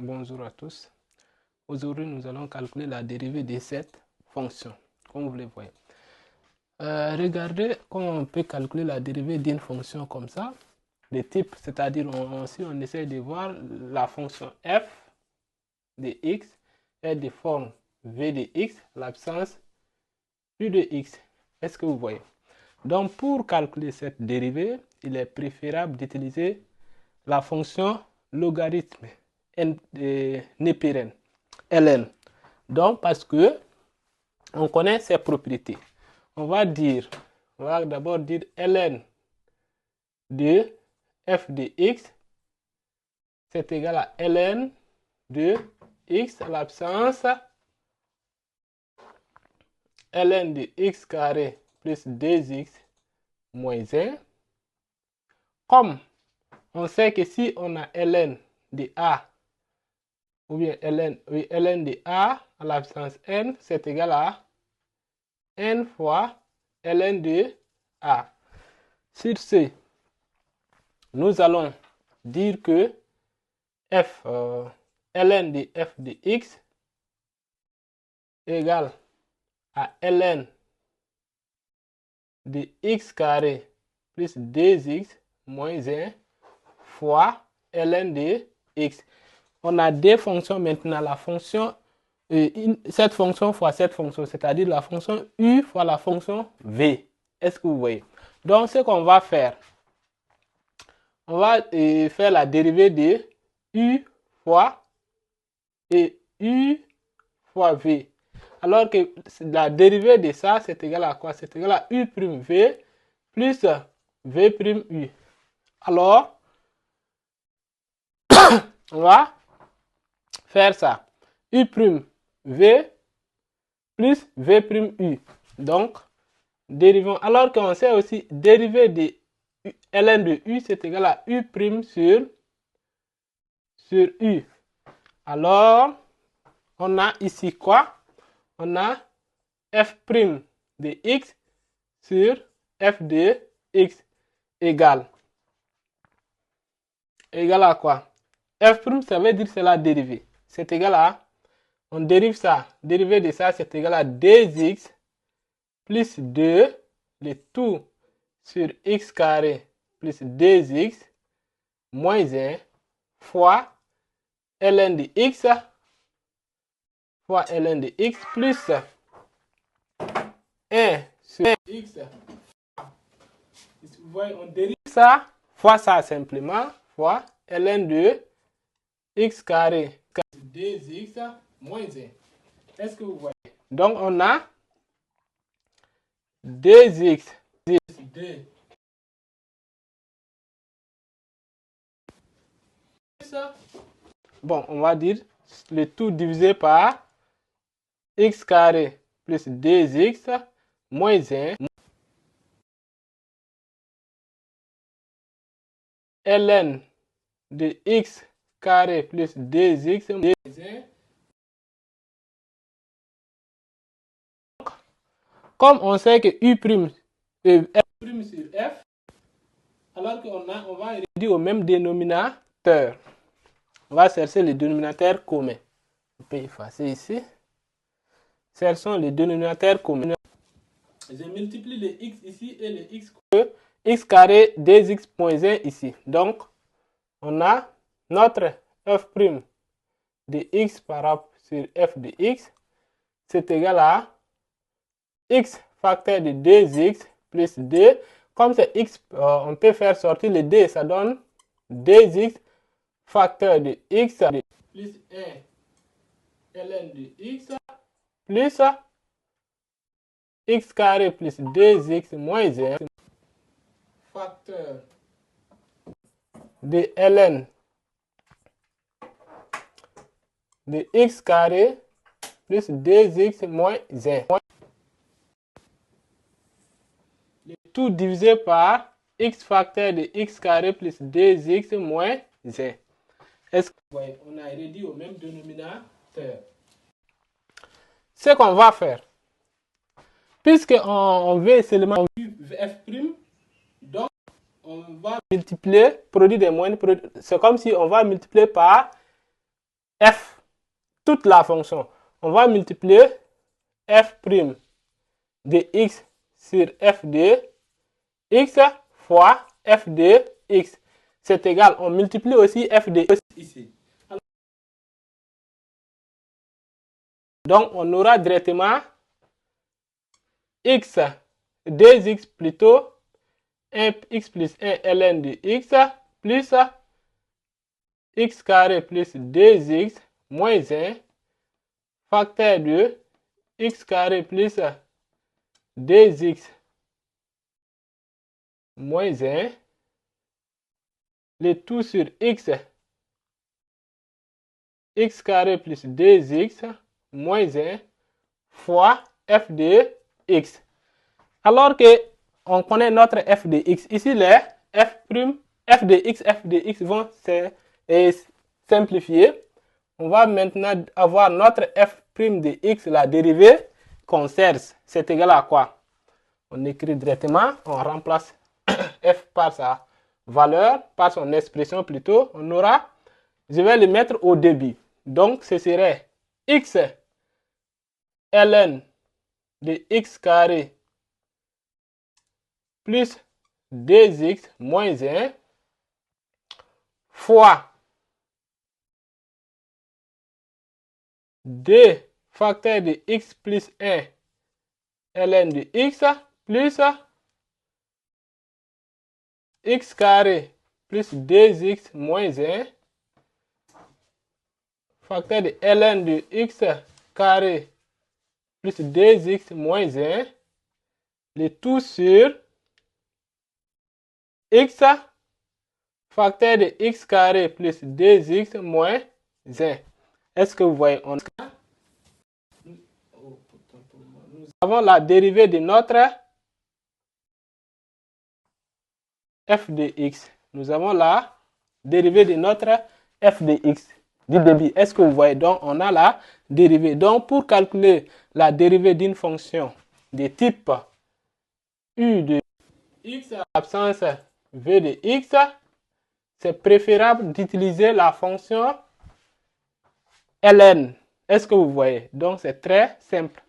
Bonjour à tous. Aujourd'hui, nous allons calculer la dérivée de cette fonction, comme vous le voyez. Regardez comment on peut calculer la dérivée d'une fonction comme ça, de type, c'est-à-dire si on essaie de voir la fonction f de x est de forme v de x, l'absence u de x. Est-ce que vous voyez? Donc, pour calculer cette dérivée, il est préférable d'utiliser la fonction logarithme népérenne, ln. Donc, parce que on connaît ses propriétés. On va d'abord dire ln de f de x, c'est égal à ln de x à l'absence ln de x carré plus 2x moins 1. Comme on sait que si on a ln de a, ou bien ln de a à l'absence n, c'est égal à n fois ln de a. Sur ce, nous allons dire que ln de f de x égale à ln de x carré plus 2x moins 1 fois ln de x. On a deux fonctions maintenant, la fonction, cette fonction fois cette fonction, c'est-à-dire la fonction u fois la fonction v. Est-ce que vous voyez? Donc, ce qu'on va faire, on va faire la dérivée de u fois v. Alors que la dérivée de ça, c'est égal à quoi? C'est égal à u' v plus v' u. Alors, on va faire ça. U' v plus v' u. Donc, dérivons. Alors qu'on sait aussi, dérivée de ln de u, c'est égal à u' sur u. Alors, on a ici quoi? On a f' de x sur f de x égale à quoi? F', ça veut dire c'est la dérivée. C'est égal à, on dérive ça, dérivée de ça, c'est égal à 2x plus 2, le tout sur x carré plus 2x moins 1 fois ln de x fois ln de x plus 1 sur x. Vous voyez, on dérive ça fois ça simplement, fois ln de x carré 2x moins 1. Est-ce que vous voyez? Donc, on a 2x plus 2 bon, on va dire le tout divisé par x carré plus 2x moins 1 ln de x carré plus 2x moins 1. Comme on sait que u' f' sur f, alors qu'on va réduire au même dénominateur. On va chercher le dénominateur commun. On peut effacer ici. Cherchons le dénominateur commun. Je multiplie le x ici et le x carré 2x moins 1 ici. Donc, on a notre f' de x par rapport sur f de x. C'est égal à x facteur de 2x plus 2. Comme c'est x, on peut faire sortir le 2, ça donne 2x facteur de x plus 1 ln de x plus x carré plus 2x moins 1 facteur de ln de x carré plus 2x moins 1. Le tout divisé par x facteur de x carré plus 2x moins 1. Est-ce que vous voyez, on a réduit au même dénominateur. Ce qu'on va faire, puisqu'on veut seulement f', donc on va multiplier produit des moyennes. C'est comme si on va multiplier par f, toute la fonction. On va multiplier f' de x sur f de x fois f de x. C'est égal, on multiplie aussi f de x ici. Donc, on aura directement x, 2x plutôt, 1x plus 1 ln de x plus x carré plus 2x moins 1 facteur de x carré plus 2x moins 1, le tout sur x carré plus 2x moins 1 fois f de x. Alors que on connaît notre f de x, ici les f' f de x vont se simplifier. On va maintenant avoir notre f' de x, la dérivée qu'on cherche. C'est égal à quoi? On écrit directement, on remplace f par sa valeur, par son expression plutôt. On aura, je vais le mettre au début. Donc, ce serait x ln de x carré plus 2x moins 1 fois 2 facteur de x plus 1 ln de x plus x carré plus 2x moins 1 facteur de ln de x carré plus 2x moins 1, le tout sur x facteur de x carré plus 2x moins 1. Est-ce que vous voyez? Nous avons la dérivée de notre f de x. Nous avons la dérivée de notre f de x du début. Est-ce que vous voyez? Donc, on a la dérivée. Donc, pour calculer la dérivée d'une fonction de type u de x en absence v de x, c'est préférable d'utiliser la fonction ln. Est-ce que vous voyez? Donc, c'est très simple.